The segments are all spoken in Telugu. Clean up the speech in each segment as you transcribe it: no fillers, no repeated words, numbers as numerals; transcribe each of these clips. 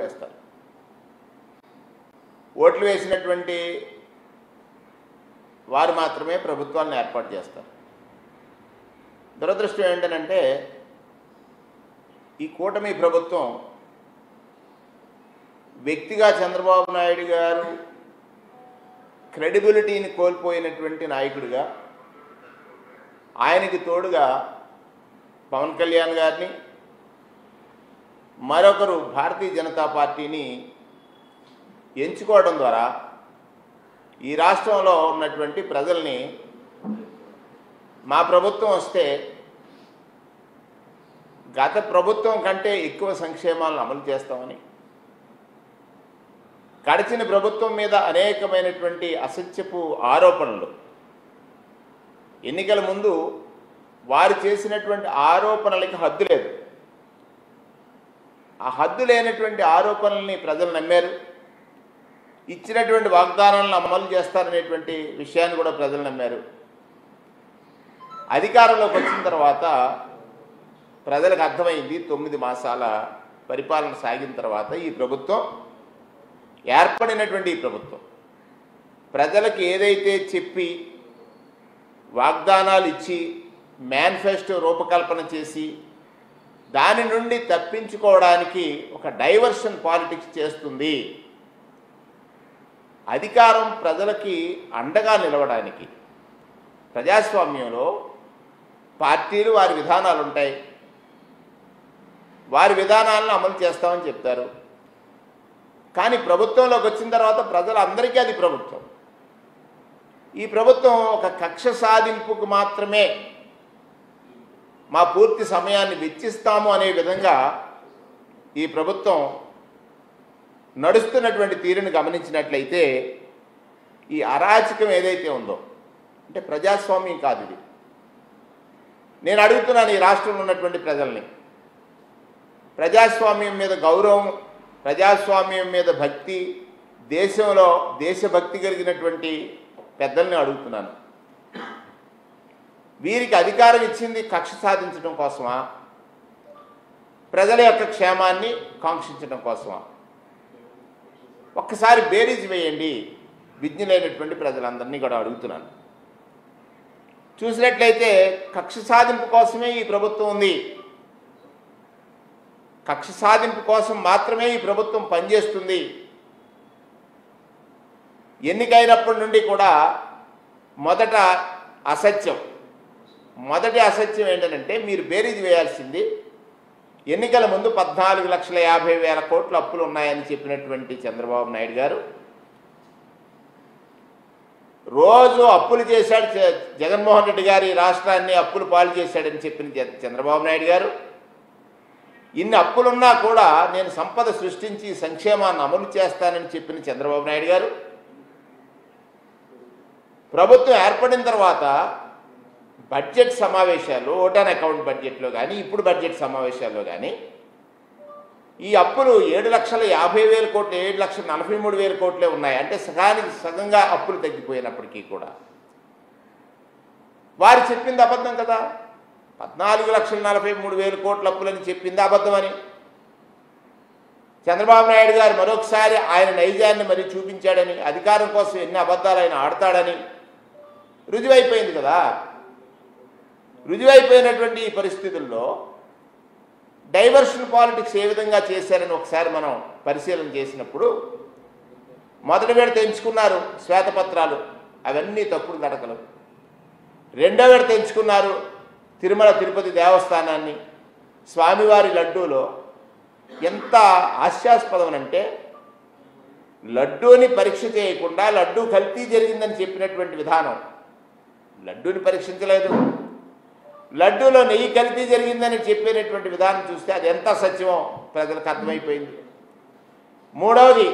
వేస్తారు. ఓట్లు వేసినటువంటి వారు మాత్రమే ప్రభుత్వాలను ఏర్పాటు చేస్తారు. దురదృష్టం ఏంటంటే ఈ కూటమి ప్రభుత్వం వ్యక్తిగా చంద్రబాబు నాయుడు గారు క్రెడిబిలిటీని కోల్పోయినటువంటి నాయకుడిగా, ఆయనకి తోడుగా పవన్ కళ్యాణ్ గారిని, మరొకరు భారతీయ జనతా పార్టీని ఎంచుకోవడం ద్వారా ఈ రాష్ట్రంలో ఉన్నటువంటి ప్రజల్ని మా ప్రభుత్వం వస్తే గత ప్రభుత్వం కంటే ఎక్కువ సంక్షేమాలను అమలు చేస్తామని, గడిచిన ప్రభుత్వం మీద అనేకమైనటువంటి అసత్యపు ఆరోపణలు, ఎన్నికల ముందు వారు చేసినటువంటి ఆరోపణలకి హద్దు లేదు. ఆ హద్దు లేనటువంటి ఆరోపణల్ని ప్రజలు నమ్మారు. ఇచ్చినటువంటి వాగ్దానాలను అమలు చేస్తారనేటువంటి విషయాన్ని కూడా ప్రజలు నమ్మారు. అధికారంలోకి వచ్చిన తర్వాత ప్రజలకు అర్థమైంది. 9 మాసాల పరిపాలన సాగిన తర్వాత ఈ ప్రభుత్వం, ఏర్పడినటువంటి ఈ ప్రభుత్వం ప్రజలకు ఏదైతే చెప్పి వాగ్దానాలు ఇచ్చి మేనిఫెస్టో రూపకల్పన చేసి దాని నుండి తప్పించుకోవడానికి ఒక డైవర్షన్ పాలిటిక్స్ చేస్తుంది. అధికారం ప్రజలకి అండగా నిలవడానికి, ప్రజాస్వామ్యంలో పార్టీలు వారి విధానాలు ఉంటాయి, వారి విధానాలను అమలు చేస్తామని చెప్తారు. కానీ ప్రభుత్వంలోకి వచ్చిన తర్వాత ప్రజలందరికీ అది ప్రభుత్వం. ఈ ప్రభుత్వం ఒక కక్ష సాధింపుకు మాత్రమే మా పూర్తి సమయాన్ని వెచ్చిస్తాము అనే విధంగా ఈ ప్రభుత్వం నడుస్తున్నటువంటి తీరును గమనించినట్లయితే ఈ అరాచకం ఏదైతే ఉందో, అంటే ప్రజాస్వామ్యం కాదు ఇది. నేను అడుగుతున్నాను ఈ రాష్ట్రంలో ఉన్నటువంటి ప్రజల్ని, ప్రజాస్వామ్యం మీద గౌరవం, ప్రజాస్వామ్యం మీద భక్తి, దేశంలో దేశభక్తి కలిగినటువంటి పెద్దల్ని అడుగుతున్నాను. వీరికి అధికారం ఇచ్చింది కక్ష సాధించడం కోసమా, ప్రజల యొక్క క్షేమాన్ని కాంక్షించడం కోసమా? ఒక్కసారి బేరీజ్ వేయండి విజ్ఞులైనటువంటి ప్రజలందరినీ కూడా అడుగుతున్నాను. చూసినట్లయితే కక్ష సాధింపు కోసమే ఈ ప్రభుత్వం ఉంది. కక్ష సాధింపు కోసం మాత్రమే ఈ ప్రభుత్వం పనిచేస్తుంది. ఎన్నికైనప్పటి నుండి కూడా మొదటి అసత్యం ఏంటంటే, మీరు బేరీజ్ వేయాల్సింది, ఎన్నికల ముందు 14,50,000 కోట్ల అప్పులు ఉన్నాయని చెప్పినటువంటి చంద్రబాబు నాయుడు గారు రోజు అప్పులు చేశాడు. జగన్మోహన్ రెడ్డి గారు ఈ రాష్ట్రాన్ని అప్పులు పాలు చేశాడని చెప్పిన చంద్రబాబు నాయుడు గారు, ఇన్ని అప్పులున్నా కూడా నేను సంపద సృష్టించి సంక్షేమాన్ని అమలు చేస్తానని చెప్పిన చంద్రబాబు నాయుడు గారు, ప్రభుత్వం ఏర్పడిన తర్వాత బడ్జెట్ సమావేశాల్లో, ఓటాన్ అకౌంట్ బడ్జెట్లో కానీ ఇప్పుడు బడ్జెట్ సమావేశాల్లో కానీ ఈ అప్పులు 7,50,000 కోట్లు, 7,43,000 కోట్లే ఉన్నాయి. అంటే సగంగా అప్పులు తగ్గిపోయినప్పటికీ కూడా వారు చెప్పింది అబద్ధం కదా. 14,43,000 కోట్ల అప్పులని చెప్పింది అబద్ధమని చంద్రబాబు నాయుడు గారు మరొకసారి ఆయన నైజాన్ని మరి చూపించాడని, అధికారం కోసం ఎన్ని అబద్ధాలు ఆయన ఆడతాడని రుజువైపోయింది కదా. రుజువైపోయినటువంటి ఈ పరిస్థితుల్లో డైవర్షన్ పాలిటిక్స్ ఏ విధంగా చేశారని ఒకసారి మనం పరిశీలన చేసినప్పుడు, మొదటి విడత ఎంచుకున్నారు శ్వేతపత్రాలు, అవన్నీ తప్పుడు నడకలు. రెండో విడత ఎంచుకున్నారు తిరుమల తిరుపతి దేవస్థానాన్ని. స్వామివారి లడ్డూలో ఎంత హాస్యాస్పదం అంటే, లడ్డూని పరీక్ష చేయకుండా లడ్డూ కల్తీ జరిగిందని చెప్పినటువంటి విధానం, లడ్డూని పరీక్షించలేదు, లడ్డూలో నెయ్యి కల్తీ జరిగిందని చెప్పినటువంటి విధానం చూస్తే అది ఎంత సత్యమో ప్రజలకు అర్థమైపోయింది. మూడవది,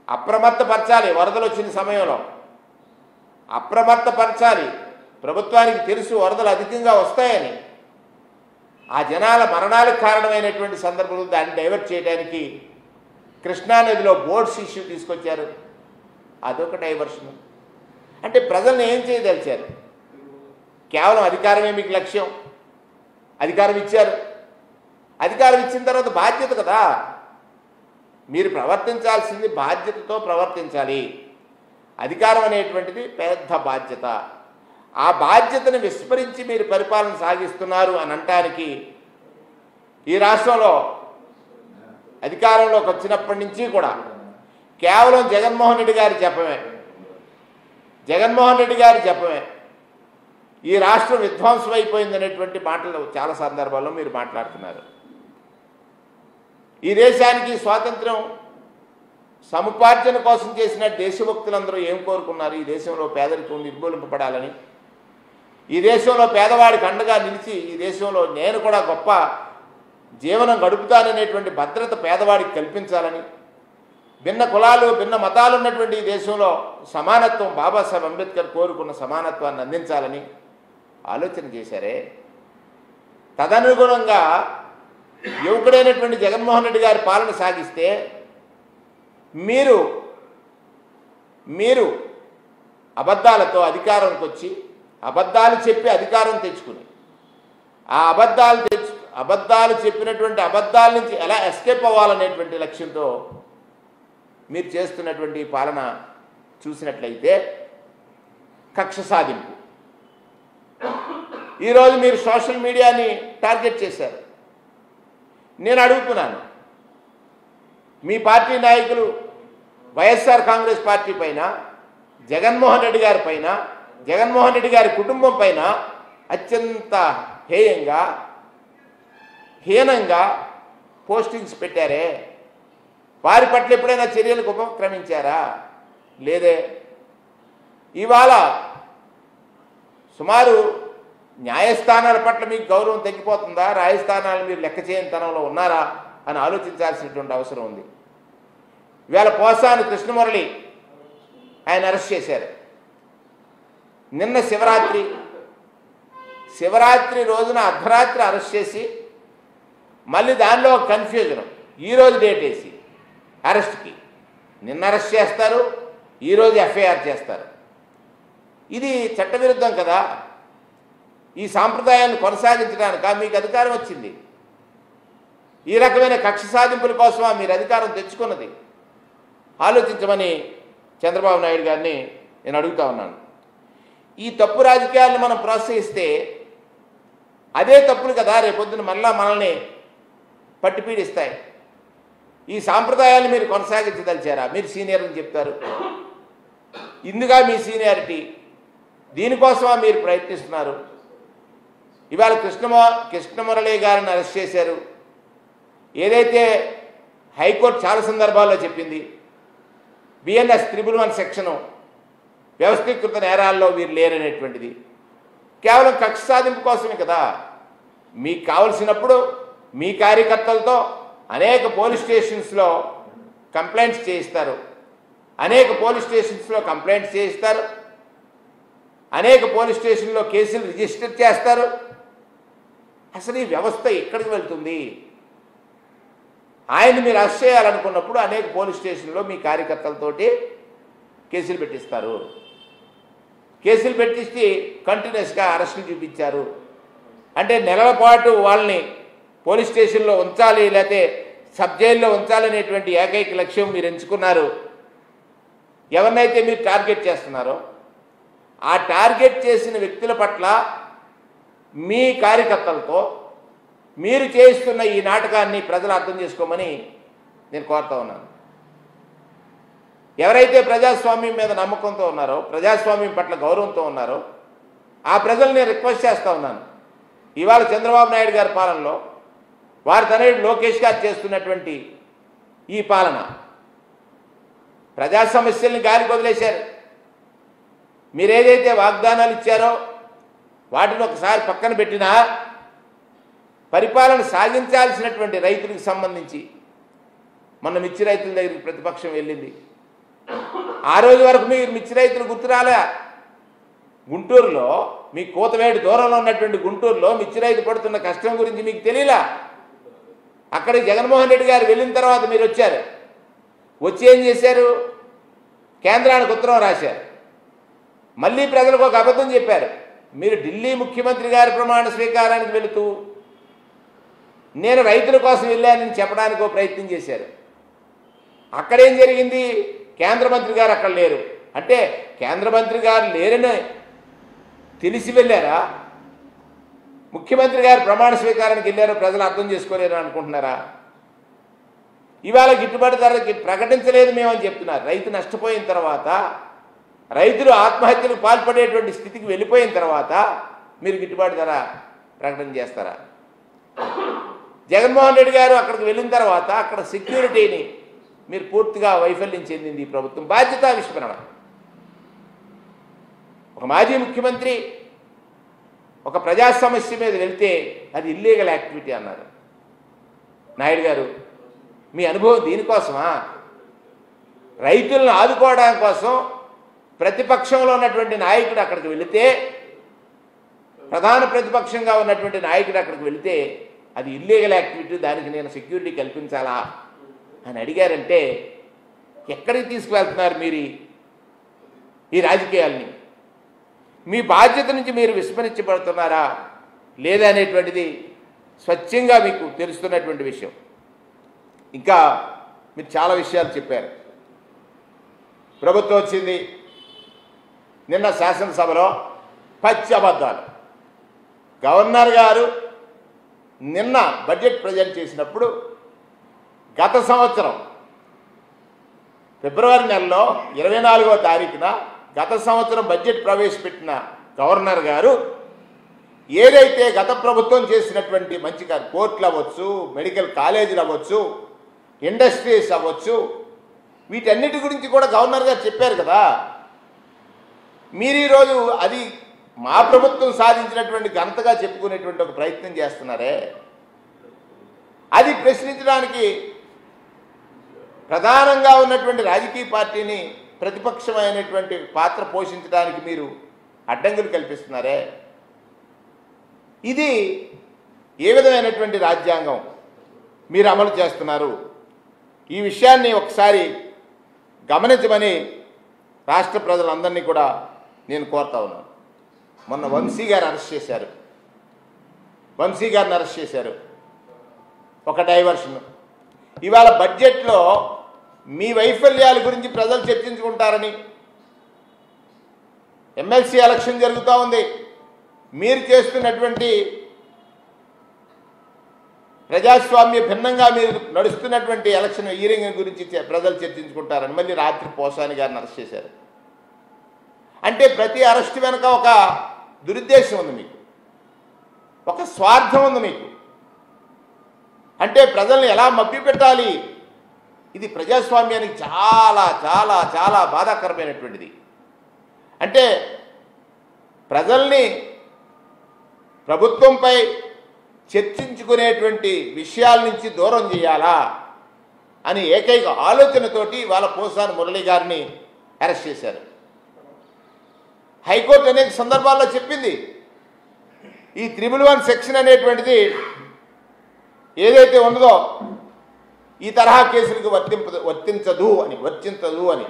అప్రమత్తపరచాలి. వరదలు వచ్చిన సమయంలో అప్రమత్తపరచాలి. ప్రభుత్వానికి తెలుసు వరదలు అధికంగా వస్తాయని. ఆ జనాల మరణాలకు కారణమైనటువంటి సందర్భంలో దాన్ని డైవర్ట్ చేయడానికి కృష్ణానదిలో బోట్స్ ఇష్యూ తీసుకొచ్చారు. అదొక డైవర్షన్. అంటే ప్రజల్ని ఏం చేయదలిచారు? కేవలం అధికారమే మీకు లక్ష్యం. అధికారం ఇచ్చారు, అధికారం ఇచ్చిన తర్వాత బాధ్యత కదా. మీరు ప్రవర్తించాల్సింది బాధ్యతతో ప్రవర్తించాలి. అధికారం అనేటువంటిది పెద్ద బాధ్యత. ఆ బాధ్యతను విస్మరించి మీరు పరిపాలన సాగిస్తున్నారు అని అనటానికి ఈ రాష్ట్రంలో అధికారంలోకి వచ్చినప్పటి నుంచి కూడా కేవలం జగన్మోహన్ రెడ్డి గారి చెప్పమే ఈ రాష్ట్రం విధ్వంసం అయిపోయిందనేటువంటి మాటలు చాలా సందర్భాల్లో మీరు మాట్లాడుతున్నారు. ఈ దేశానికి స్వాతంత్రం సముపార్జన కోసం చేసిన దేశభక్తులందరూ ఏం కోరుకున్నారు? ఈ దేశంలో పేదరికం నిర్మూలింపబడాలని, ఈ దేశంలో పేదవాడికి అండగా నిలిచి ఈ దేశంలో నేను కూడా గొప్ప జీవనం గడుపుతాననేటువంటి భద్రత పేదవాడికి కల్పించాలని, భిన్న కులాలు భిన్న మతాలు ఉన్నటువంటి ఈ దేశంలో సమానత్వం, బాబాసాహెబ్ అంబేద్కర్ కోరుకున్న సమానత్వాన్ని అందించాలని ఆలోచన చేశారే. తదనుగుణంగా యువకుడైనటువంటి జగన్మోహన్ రెడ్డి గారి పాలన సాగిస్తే మీరు అబద్ధాలతో అధికారంకి వచ్చి అబద్ధాలు చెప్పి అధికారం తెచ్చుకుని ఆ అబద్ధాలు చెప్పినటువంటి అబద్ధాల నుంచి ఎలా ఎస్కేప్ అవ్వాలనేటువంటి లక్ష్యంతో మీరు చేస్తున్నటువంటి పాలన చూసినట్లయితే కక్ష సాధింపు. ఈరోజు మీరు సోషల్ మీడియాని టార్గెట్ చేశారు. నేను అడుగుతున్నాను, మీ పార్టీ నాయకులు వైఎస్ఆర్ కాంగ్రెస్ పార్టీ పైన, జగన్మోహన్ రెడ్డి గారి పైన, జగన్మోహన్ రెడ్డి గారి కుటుంబం పైన అత్యంత హీనంగా పోస్టింగ్స్ పెట్టారే, వారి పట్ల ఎప్పుడైనా చర్యలకు ఉపక్రమించారా? లేదే. ఇవాళ సుమారు న్యాయస్థానాల పట్ల మీకు గౌరవం తగ్గిపోతుందా? న్యాయస్థానాలు మీరు లెక్క చేయని తనంలో ఉన్నారా అని ఆలోచించాల్సినటువంటి అవసరం ఉంది. ఇవాళ పోసాని కృష్ణమురళి ఆయన అరెస్ట్ చేశారు. నిన్న శివరాత్రి రోజున అర్ధరాత్రి అరెస్ట్ చేసి మళ్ళీ దానిలో కన్ఫ్యూజన్, ఈరోజు డేట్ వేసి అరెస్ట్కి నిన్న అరెస్ట్ చేస్తారు, ఈరోజు ఎఫ్ఐఆర్ చేస్తారు. ఇది చట్టవిరుద్ధం కదా. ఈ సాంప్రదాయాన్ని కొనసాగించడానికా మీకు అధికారం వచ్చింది? ఈ రకమైన కక్ష సాధింపుల కోసమా మీరు అధికారం తెచ్చుకున్నది? ఆలోచించమని చంద్రబాబు నాయుడు గారిని నేను అడుగుతా ఉన్నాను. ఈ తప్పు రాజకీయాలను మనం ప్రోత్సహిస్తే అదే తప్పులు కదా రేపొద్దున మళ్ళా మనల్ని పట్టి పీడిస్తాయి. ఈ సాంప్రదాయాన్ని మీరు కొనసాగించదలిచారా? మీరు సీనియర్ అని చెప్తారు, ఇందుగా మీ సీనియారిటీ, దీనికోసమా మీరు ప్రయత్నిస్తున్నారు? ఇవాళ కృష్ణమురళి గారిని అరెస్ట్ చేశారు. ఏదైతే హైకోర్టు చాలా సందర్భాల్లో చెప్పింది, బిఎన్ఎస్ 111 సెక్షను వ్యవస్థీకృత నేరాల్లో వీరు లేరనేటువంటిది కేవలం కక్ష సాధింపు కోసమే కదా. మీకు కావలసినప్పుడు మీ కార్యకర్తలతో అనేక పోలీస్ స్టేషన్స్లో కంప్లైంట్స్ చేయిస్తారు, అనేక పోలీస్ స్టేషన్లో కేసులు రిజిస్టర్ చేస్తారు. అసలు ఈ వ్యవస్థ ఎక్కడికి వెళ్తుంది? ఆయన మీరు అరెస్ట్ చేయాలనుకున్నప్పుడు అనేక పోలీస్ స్టేషన్లో మీ కార్యకర్తలతోటి కేసులు పెట్టిస్తారు. కేసులు పెట్టించి కంటిన్యూస్గా అరెస్టులు చూపించారు. అంటే నెలల పాటు వాళ్ళని పోలీస్ స్టేషన్లో ఉంచాలి, లేకపోతే సబ్ జైల్లో ఉంచాలనేటువంటి ఏకైక లక్ష్యం మీరు ఎంచుకున్నారు. ఎవరినైతే మీరు టార్గెట్ చేస్తున్నారో ఆ టార్గెట్ చేసిన వ్యక్తుల పట్ల మీ కార్యకర్తలతో మీరు చేయిస్తున్న ఈ నాటకాన్ని ప్రజలు అర్థం చేసుకోమని నేను కోరుతా ఉన్నాను. ఎవరైతే ప్రజాస్వామ్యం మీద నమ్మకంతో ఉన్నారో, ప్రజాస్వామ్యం పట్ల గౌరవంతో ఉన్నారో ఆ ప్రజలు నేను రిక్వెస్ట్ చేస్తూ ఉన్నాను. ఇవాళ చంద్రబాబు నాయుడు గారి పాలనలో వారి తనయుడు లోకేష్ గారు చేస్తున్నటువంటి ఈ పాలన ప్రజా సమస్యల్ని గాలికి వదిలేశారు. మీరేదైతే వాగ్దానాలు ఇచ్చారో వాటిని ఒకసారి పక్కన పెట్టినా పరిపాలన సాగించాల్సినటువంటి రైతులకు సంబంధించి మొన్న మిర్చి రైతుల దగ్గరికి ప్రతిపక్షం వెళ్ళింది. ఆ రోజు వరకు మీరు మిర్చి రైతులు గుర్తురాలే. గుంటూరులో మీ కోతవేడు దూరంలో ఉన్నటువంటి గుంటూరులో మిర్చి రైతు పడుతున్న కష్టం గురించి మీకు తెలియలా. అక్కడికి జగన్మోహన్ రెడ్డి గారు వెళ్ళిన తర్వాత మీరు వచ్చారు. వచ్చి ఏం చేశారు? కేంద్రానికి ఉత్తరం రాశారు. మళ్ళీ ప్రజలకు ఒక అబద్ధం చెప్పారు. మీరు ఢిల్లీ ముఖ్యమంత్రి గారి ప్రమాణ స్వీకారానికి వెళుతూ నేను రైతుల కోసం వెళ్ళానని చెప్పడానికి ప్రయత్నం చేశారు. అక్కడేం జరిగింది? కేంద్ర మంత్రి గారు అక్కడ లేరు అంటే కేంద్ర మంత్రి గారు లేరని తెలిసి వెళ్ళారా? ముఖ్యమంత్రి గారు ప్రమాణ స్వీకారానికి వెళ్ళారో ప్రజలు అర్థం చేసుకోలేరు అనుకుంటున్నారా? ఇవాళ గిట్టుబాటు ధర ప్రకటించలేదు మేమని చెప్తున్నారు. రైతు నష్టపోయిన తర్వాత, రైతులు ఆత్మహత్యలకు పాల్పడేటువంటి స్థితికి వెళ్ళిపోయిన తర్వాత మీరు గిట్టుబాటు ధర ప్రకటన చేస్తారా? జగన్మోహన్ రెడ్డి గారు అక్కడికి వెళ్ళిన తర్వాత అక్కడ సెక్యూరిటీని మీరు పూర్తిగా వైఫల్యం చెందింది ఈ ప్రభుత్వం. బాధ్యతా విస్మరణ. ఒక మాజీ ముఖ్యమంత్రి ఒక ప్రజా సమస్య మీద వెళ్తే అది ఇల్లీగల్ యాక్టివిటీ అన్నారు. నాయుడు గారు, మీ అనుభవం దీనికోసమా? రైతులను ఆదుకోవడం కోసం ప్రతిపక్షంలో ఉన్నటువంటి నాయకుడు అక్కడికి వెళితే, ప్రధాన ప్రతిపక్షంగా ఉన్నటువంటి నాయకుడు అక్కడికి వెళితే అది ఇల్లీగల్ యాక్టివిటీ, దానికి నేను సెక్యూరిటీ కల్పించాలా అని అడిగారంటే ఎక్కడికి తీసుకువెళ్తున్నారు మీరు ఈ రాజకీయాల్ని? మీ బాధ్యత నుంచి మీరు విస్మరించబడుతున్నారా లేదా అనేటువంటిది స్వచ్ఛంగా మీకు తెలుస్తున్నటువంటి విషయం. ఇంకా మీరు చాలా విషయాలు చెప్పారు. ప్రభుత్వం వచ్చింది, నిన్న శాసనసభలో పచ్చి అబద్ధాలు. గవర్నర్ గారు నిన్న బడ్జెట్ ప్రజెంట్ చేసినప్పుడు గత సంవత్సరం ఫిబ్రవరి నెలలో 24వ తారీఖున గత సంవత్సరం బడ్జెట్ ప్రవేశపెట్టిన గవర్నర్ గారు ఏదైతే గత ప్రభుత్వం చేసినటువంటి మంచి కోర్టులు అవ్వచ్చు, మెడికల్ కాలేజీలు అవ్వచ్చు, ఇండస్ట్రీస్ అవ్వచ్చు, వీటన్నిటి గురించి కూడా గవర్నర్ గారు చెప్పారు కదా. మీరు ఈరోజు అది మా ప్రభుత్వం సాధించినటువంటి ఘనతగా చెప్పుకునేటువంటి ఒక ప్రయత్నం చేస్తున్నారే, అది ప్రశ్నించడానికి ప్రధానంగా ఉన్నటువంటి రాజకీయ పార్టీని ప్రతిపక్షమైనటువంటి పాత్ర పోషించడానికి మీరు అడ్డంకులు కల్పిస్తున్నారే, ఇది ఏ విధమైనటువంటి రాజ్యాంగం మీరు అమలు చేస్తున్నారు? ఈ విషయాన్ని ఒకసారి గమనించమని రాష్ట్ర ప్రజలందరినీ కూడా నేను కోరుతా ఉన్నాను. మొన్న వంశీ గారిని అరెస్ట్ చేశారు. ఒక డైవర్షన్. ఇవాళ బడ్జెట్లో మీ వైఫల్యాల గురించి ప్రజలు చర్చించుకుంటారని ఎమ్మెల్సీ ఎలక్షన్ జరుగుతూ ఉంది. మీరు చేస్తున్నటువంటి ప్రజాస్వామ్య భిన్నంగా మీరు నడుస్తున్నటువంటి ఎలక్షన్ హీరింగ్ గురించి ప్రజలు చర్చించుకుంటారని మళ్ళీ రాత్రి పోసాని గారిని అరెస్ట్ చేశారు. అంటే ప్రతి అరెస్ట్ వెనుక ఒక దురుద్దేశం ఉంది, మీకు ఒక స్వార్థం ఉంది మీకు. అంటే ప్రజల్ని ఎలా మభ్యపెట్టాలి, ఇది ప్రజాస్వామ్యానికి చాలా చాలా చాలా బాధాకరమైనటువంటిది. అంటే ప్రజల్ని ప్రభుత్వంపై చర్చించుకునేటువంటి విషయాల నుంచి దూరం చేయాలా అని ఏకైక ఆలోచనతోటి వాళ్ళ పోసాని మురళి గారిని అరెస్ట్ చేశారు. హైకోర్టు అనేక సందర్భాల్లో చెప్పింది, ఈ 311 సెక్షన్ అనేటువంటిది ఏదైతే ఉన్నదో ఈ తరహా కేసులకు వర్తించదు అని.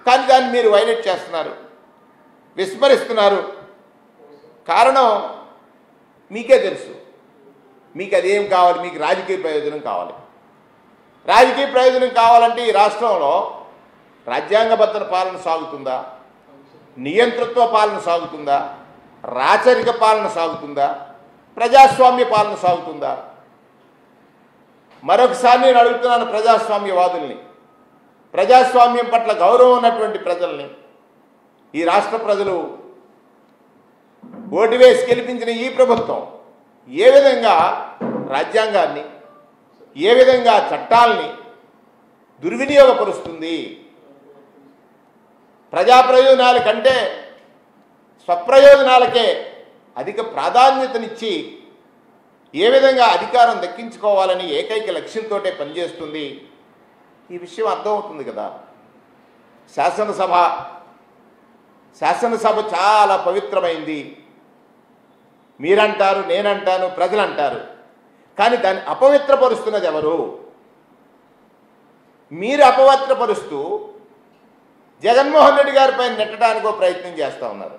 కానీ దాన్ని మీరు వైలేట్ చేస్తున్నారు, విస్మరిస్తున్నారు. కారణం మీకే తెలుసు. మీకు అదేం కావాలి? మీకు రాజకీయ ప్రయోజనం కావాలి. రాజకీయ ప్రయోజనం కావాలంటే ఈ రాష్ట్రంలో రాజ్యాంగబద్ధ పాలన సాగుతుందా, నియంతృత్వ పాలన సాగుతుందా, రాచరిక పాలన సాగుతుందా, ప్రజాస్వామ్య పాలన సాగుతుందా? మరొకసారి నేను అడుగుతున్నాను ప్రజాస్వామ్యవాదుల్ని, ప్రజాస్వామ్యం పట్ల గౌరవం ఉన్నటువంటి ప్రజల్ని, ఈ రాష్ట్ర ప్రజలు ఓటు వేసి గెలిపించిన ఈ ప్రభుత్వం ఏ విధంగా రాజ్యాంగాన్ని, ఏ విధంగా చట్టాలని దుర్వినియోగపరుస్తుంది? ప్రజా ప్రయోజనాల కంటే స్వప్రయోజనాలకే అధిక ప్రాధాన్యతనిచ్చి ఏ విధంగా అధికారం దక్కించుకోవాలని ఏకైక లక్ష్యంతో పనిచేస్తుంది. ఈ విషయం అర్థమవుతుంది కదా. శాసనసభ చాలా పవిత్రమైంది మీరంటారు, నేనంటాను, ప్రజలు అంటారు. కానీ దాన్ని అపవిత్రపరుస్తున్నది ఎవరు? మీరు అపవిత్రపరుస్తూ జగన్మోహన్ రెడ్డి గారిపై నెట్టడానికో ప్రయత్నం చేస్తూ ఉన్నారు.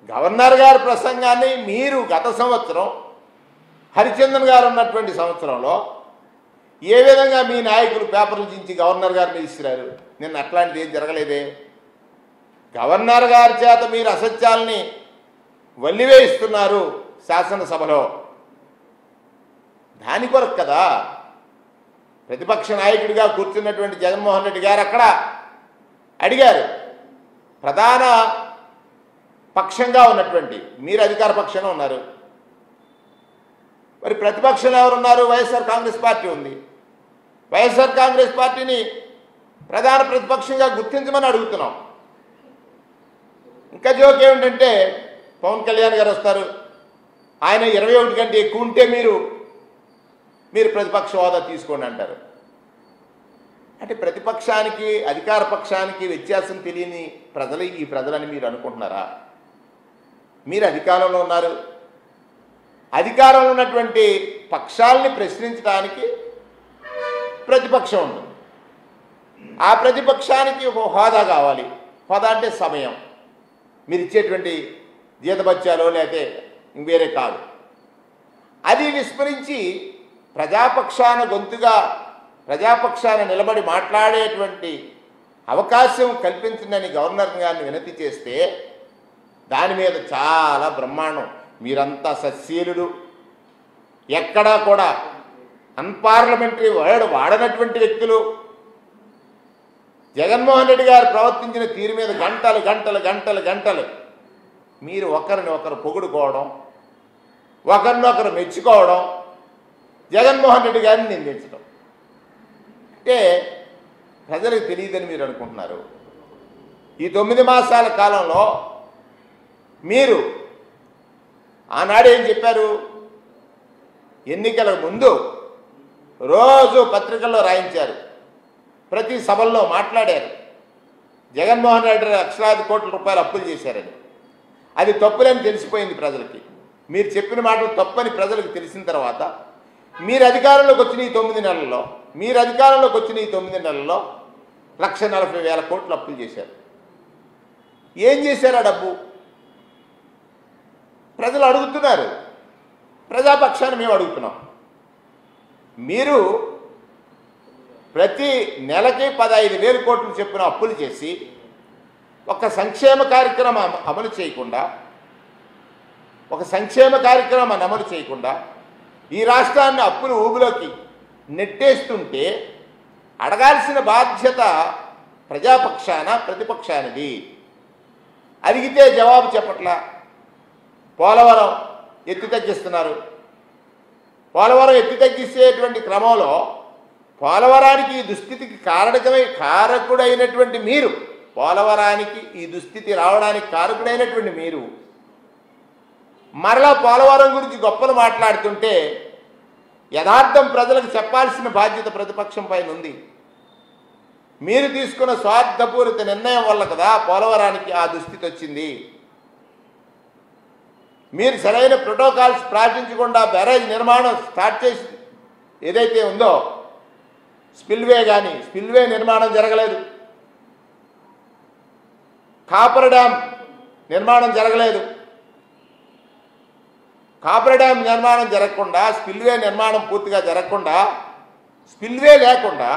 గవర్నర్ గారి ప్రసంగాన్ని మీరు గత సంవత్సరం హరిచందన్ గారు ఉన్నటువంటి సంవత్సరంలో ఏ విధంగా మీ నాయకులు పేపర్లు చించి గవర్నర్ గారి మీద ఇస్తున్నారు? నిన్న అట్లాంటిది ఏం జరగలేదే. గవర్నర్ గారి చేత మీరు అసత్యాలని వల్లివేయిస్తున్నారు శాసనసభలో. దాని కొరకు కదా ప్రతిపక్ష నాయకుడిగా కూర్చున్నటువంటి జగన్మోహన్ రెడ్డి గారు అక్కడ అడిగారు. ప్రధాన పక్షంగా ఉన్నటువంటి మీరు అధికార పక్షంగా ఉన్నారు, మరి ప్రతిపక్షంలో ఎవరున్నారు? వైఎస్ఆర్ కాంగ్రెస్ పార్టీ ఉంది. వైఎస్ఆర్ కాంగ్రెస్ పార్టీని ప్రధాన ప్రతిపక్షంగా గుర్తించమని అడుగుతున్నాం. ఇంకా జోక్ ఏమిటంటే పవన్ కళ్యాణ్ గారు వస్తారు, ఆయన 21 కంటే ఎక్కువ ఉంటే మీరు ప్రతిపక్ష హోదా తీసుకోండి అంటారు. అంటే ప్రతిపక్షానికి అధికార పక్షానికి వ్యత్యాసం తెలియని ప్రజలు ఈ ప్రజలని మీరు అనుకుంటున్నారా? మీరు అధికారంలో ఉన్నారు. అధికారంలో ఉన్నటువంటి పక్షాలని ప్రశ్నించడానికి ప్రతిపక్షం ఉంటుంది. ఆ ప్రతిపక్షానికి ఒక హోదా కావాలి. హోదా అంటే సమయం, మీరు ఇచ్చేటువంటి జీతభత్యాలు లేకపోతే వేరే కాదు. అది విస్మరించి ప్రజాపక్షాన గొంతుగా ప్రజాపక్షాన నిలబడి మాట్లాడేటువంటి అవకాశం కల్పించిందని గవర్నర్ గారిని వినతి చేస్తే దాని మీద చాలా బ్రహ్మాండం. మీరంతా సస్యలుడు, ఎక్కడా కూడా అన్పార్లమెంటరీ వర్డ్ వాడనటువంటి వ్యక్తులు. జగన్మోహన్ రెడ్డి గారు ప్రవర్తించిన తీరు మీద గంటలు గంటలు గంటలు గంటలు మీరు ఒకరిని ఒకరు పొగుడుకోవడం, ఒకరినొకరు మెచ్చుకోవడం, జగన్మోహన్ రెడ్డి గారిని నిందించడం. అంటే ప్రజలకు తెలియదని మీరు అనుకుంటున్నారు. ఈ 9 మాసాల కాలంలో మీరు ఆనాడు ఏం చెప్పారు? ఎన్నికల ముందు రోజు పత్రికల్లో రాయించారు, ప్రతి సభల్లో మాట్లాడారు. జగన్మోహన్ రెడ్డి లక్షలాది కోట్ల రూపాయలు అప్పులు చేశారని. అది తప్పులని తెలిసిపోయింది ప్రజలకి. మీరు చెప్పిన మాటలు తప్పని ప్రజలకు తెలిసిన తర్వాత మీరు అధికారంలోకి వచ్చిన ఈ 9 నెలల్లో 1,40,000 కోట్లు అప్పులు చేశారు. ఏం చేశారు ఆ డబ్బు? ప్రజలు అడుగుతున్నారు, ప్రజాపక్షాన్ని మేము అడుగుతున్నాం. మీరు ప్రతి నెలకి 15,000 కోట్లు చెప్పిన అప్పులు చేసి ఒక సంక్షేమ కార్యక్రమం అమలు చేయకుండా ఈ రాష్ట్రాన్ని అప్పులు ఊబిలోకి నెట్టేస్తుంటే అడగాల్సిన బాధ్యత ప్రజాపక్షాన ప్రతిపక్షానిది. అడిగితే జవాబు చెప్పట్లా. పోలవరం ఎత్తి తగ్గిస్తున్నారు. పోలవరం ఎత్తి తగ్గిస్తేటువంటి క్రమంలో పోలవరానికి ఈ దుస్థితికి కారకుడైనటువంటి మీరు, పోలవరానికి ఈ దుస్థితి రావడానికి కారకుడైనటువంటి మీరు మరలా పోలవరం గురించి గొప్పలు మాట్లాడుతుంటే యథార్థం ప్రజలకు చెప్పాల్సిన బాధ్యత ప్రతిపక్షం పైన ఉంది. మీరు తీసుకున్న స్వార్థపూరిత నిర్ణయం వల్ల కదా పోలవరానికి ఆ దుస్థితి వచ్చింది. మీరు సరైన ప్రోటోకాల్స్ పాటించకుండా బ్యారేజ్ నిర్మాణం స్టార్ట్ చేసి ఏదైతే ఉందో స్పిల్వే నిర్మాణం జరగలేదు, కాపర్ డ్యామ్ నిర్మాణం జరగలేదు. కాపర్ డ్యామ్ నిర్మాణం జరగకుండా, స్పిల్వే నిర్మాణం పూర్తిగా జరగకుండా, స్పిల్వే లేకుండా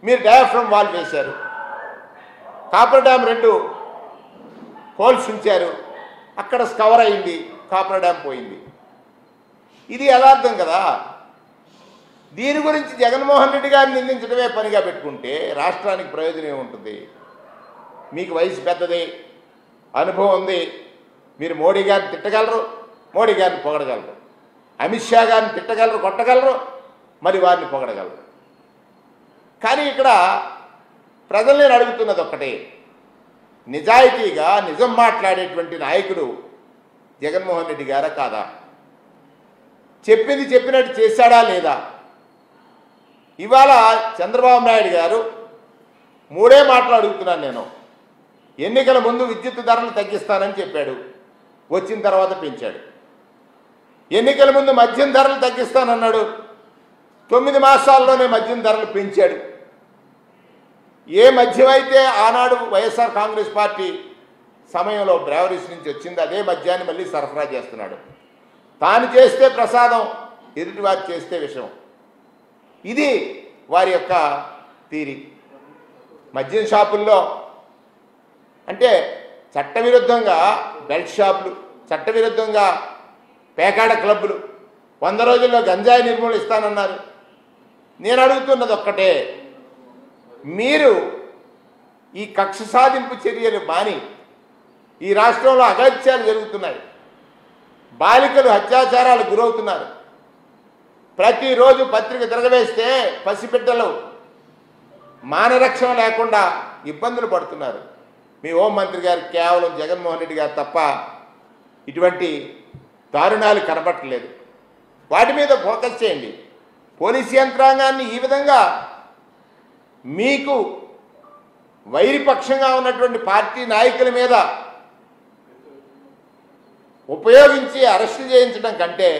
మీరు డయాఫ్రమ్ వాల్ వేశారు. కాపర్ డ్యామ్ 2 హోల్స్ ఉంచారు, అక్కడ స్కవర్ అయింది, కాపర్ డ్యామ్ పోయింది. ఇది యథార్థం కదా. దీని గురించి జగన్మోహన్ రెడ్డి గారిని నిందించడమే పనిగా పెట్టుకుంటే రాష్ట్రానికి ప్రయోజనం ఏముంటుంది? మీకు వయసు పెద్దది, అనుభవం ఉంది, మీరు మోడీ గారిని తిట్టగలరు, మోడీ గారిని పొగడగలరు, అమిత్ షా గారిని తిట్టగలరు, కొట్టగలరు, మరి వారిని పొగడగలరు. కానీ ఇక్కడ ప్రజలు నేను అడుగుతున్నది ఒక్కటే, నిజాయితీగా నిజం మాట్లాడేటువంటి నాయకుడు జగన్మోహన్ రెడ్డి గారా కాదా? చెప్పింది చెప్పినట్టు చేశాడా లేదా? ఇవాళ చంద్రబాబు నాయుడు గారు 3 మాటలు అడుగుతున్నాను నేను. ఎన్నికల ముందు విద్యుత్ ధరలు తగ్గిస్తానని చెప్పాడు, వచ్చిన తర్వాత పెంచాడు. ఎన్నికల ముందు మద్యం ధరలు తగ్గిస్తానన్నాడు, 9 మాసాల్లోనే మద్యం ధరలు పెంచాడు. ఏ మద్యం అయితే ఆనాడు వైఎస్ఆర్ కాంగ్రెస్ పార్టీ సమయంలో బ్రేవరీస్ నుంచి వచ్చింది, అదే మద్యాన్ని మళ్ళీ సరఫరా చేస్తున్నాడు. తాను చేస్తే ప్రసాదం, ఎదుటివారు చేస్తే విషం. ఇది వారి యొక్క థీరీ. మద్యం షాపుల్లో అంటే చట్టవిరుద్ధంగా బెల్ట్ షాపులు, చట్టవిరుద్ధంగా పేకాడ క్లబ్బులు, 100 రోజుల్లో గంజాయి నిర్మూలన ఇస్తానన్నారు. నేను అడుగుతున్నది ఒక్కటే, మీరు ఈ కక్ష సాధింపు చర్యలు మాని, ఈ రాష్ట్రంలో అగత్యాలు జరుగుతున్నాయి, బాలికలు అత్యాచారాలు గురవుతున్నారు. ప్రతిరోజు పత్రిక తిరగవేస్తే పసిబిడ్డలు మానరక్షణ లేకుండా ఇబ్బందులు పడుతున్నారు. మీ హోంమంత్రి గారు కేవలం జగన్మోహన్ రెడ్డి గారు తప్ప ఇటువంటి దారుణాలు కనపట్టలేదు. వాటి మీద ఫోకస్ చేయండి. పోలీసు యంత్రాంగాన్ని ఈ విధంగా మీకు వైరిపక్షంగా ఉన్నటువంటి పార్టీ నాయకుల మీద ఉపయోగించి అరెస్టు చేయించడం కంటే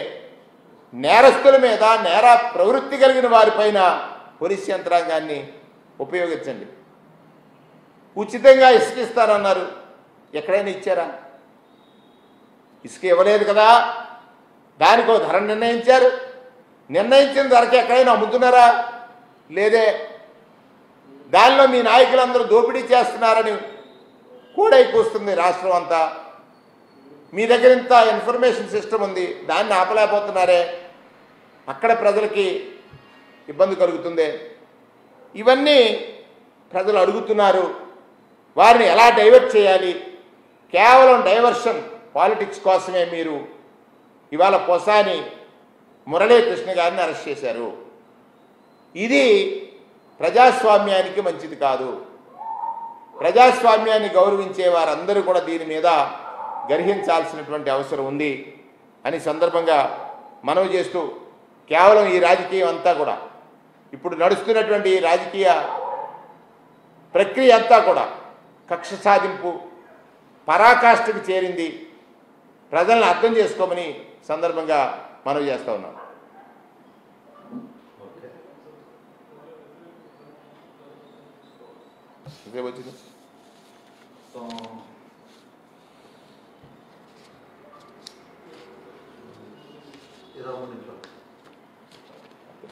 నేరస్తుల మీద, నేర ప్రవృత్తి కలిగిన వారిపైన పోలీసు యంత్రాంగాన్ని ఉపయోగించండి. ఉచితంగా ఇసుక ఇస్తారన్నారు, ఎక్కడైనా ఇచ్చారా? ఇసుక ఇవ్వలేదు కదా. దానికి ఒక ధర నిర్ణయించారు. నిర్ణయించిన ధరకి ఎక్కడైనా అమ్ముతున్నారా? లేదే. దానిలో మీ నాయకులందరూ దోపిడీ చేస్తున్నారని కూడా కూస్తుంది రాష్ట్రం అంతా. మీ దగ్గర ఇంత ఇన్ఫర్మేషన్ సిస్టమ్ ఉంది, దాన్ని ఆపలేకపోతున్నారే. అక్కడ ప్రజలకి ఇబ్బంది కలుగుతుంది. ఇవన్నీ ప్రజలు అడుగుతున్నారు. వారిని ఎలా డైవర్ట్ చేయాలి? కేవలం డైవర్షన్ పాలిటిక్స్ కోసమే మీరు ఇవాళ పొసాని మురళీకృష్ణ గారిని అరెస్ట్ చేశారు. ఇది ప్రజాస్వామ్యానికి మంచిది కాదు. ప్రజాస్వామ్యాన్ని గౌరవించే వారందరూ కూడా దీని మీద గ్రహించాల్సినటువంటి అవసరం ఉంది అని సందర్భంగా మనవి చేస్తూ, కేవలం ఈ రాజకీయం అంతా కూడా, ఇప్పుడు నడుస్తున్నటువంటి ఈ రాజకీయ ప్రక్రియ అంతా కూడా కక్ష సాధింపు పరాకాష్ఠకు చేరింది. ప్రజలను అర్థం చేసుకోమని సందర్భంగా మనవి చేస్తూ ఉన్నాం. వచ్చింది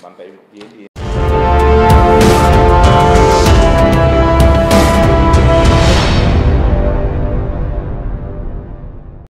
మన టైం ఏంటి?